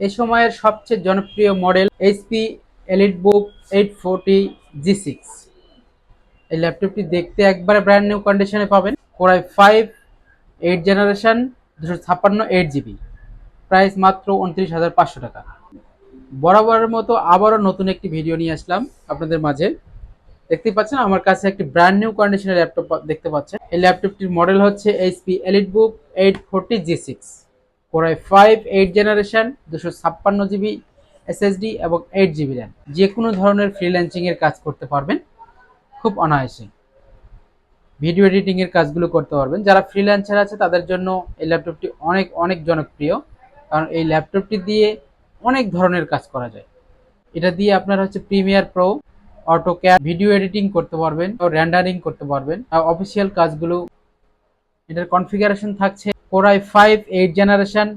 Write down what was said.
এই সময়ের সবচেয়ে জনপ্রিয় মডেল এইচপি এলিটবুক 840 G6। এই ল্যাপটপটি দেখতে একবারে ব্র্যান্ড নিউ কন্ডিশনে পাবেন। কোরাই 5 8 জেনারেশন 256 8GB, প্রাইস মাত্র 29,500 টাকা। বরাবরের মতো আবারও নতুন একটি ভিডিও নিয়ে আসলাম আপনাদের মাঝে। দেখতে পাচ্ছেন আমার কাছে একটি ব্র্যান্ড নিউ কন্ডিশনের ল্যাপটপ দেখতে পাচ্ছেন। এই ল্যাপটপটির মডেল হচ্ছে HP EliteBook 840 G6, core i 5 8 generation 256GB SSD এবং 8GB র্যাম। যে কোনো ধরনের ফ্রিল্যান্সিং এর কাজ করতে পারবেন খুব অনায়াসে। ভিডিও এডিটিং এর কাজগুলো করতে পারবেন। যারা ফ্রিল্যান্সার আছে তাদের জন্য এই ল্যাপটপটি অনেক অনেক জনপ্রিয়, কারণ এই ল্যাপটপটি দিয়ে অনেক ধরনের কাজ করা যায়। এটা দিয়ে আপনারা Premiere Pro, AutoCAD, video editing করতে পারবেন, রেন্ডারিং করতে পারবেন, অফিসিয়াল কাজগুলো। এটার কনফিগারেশন থাকছে কোরাই 5 8 জেনারেশন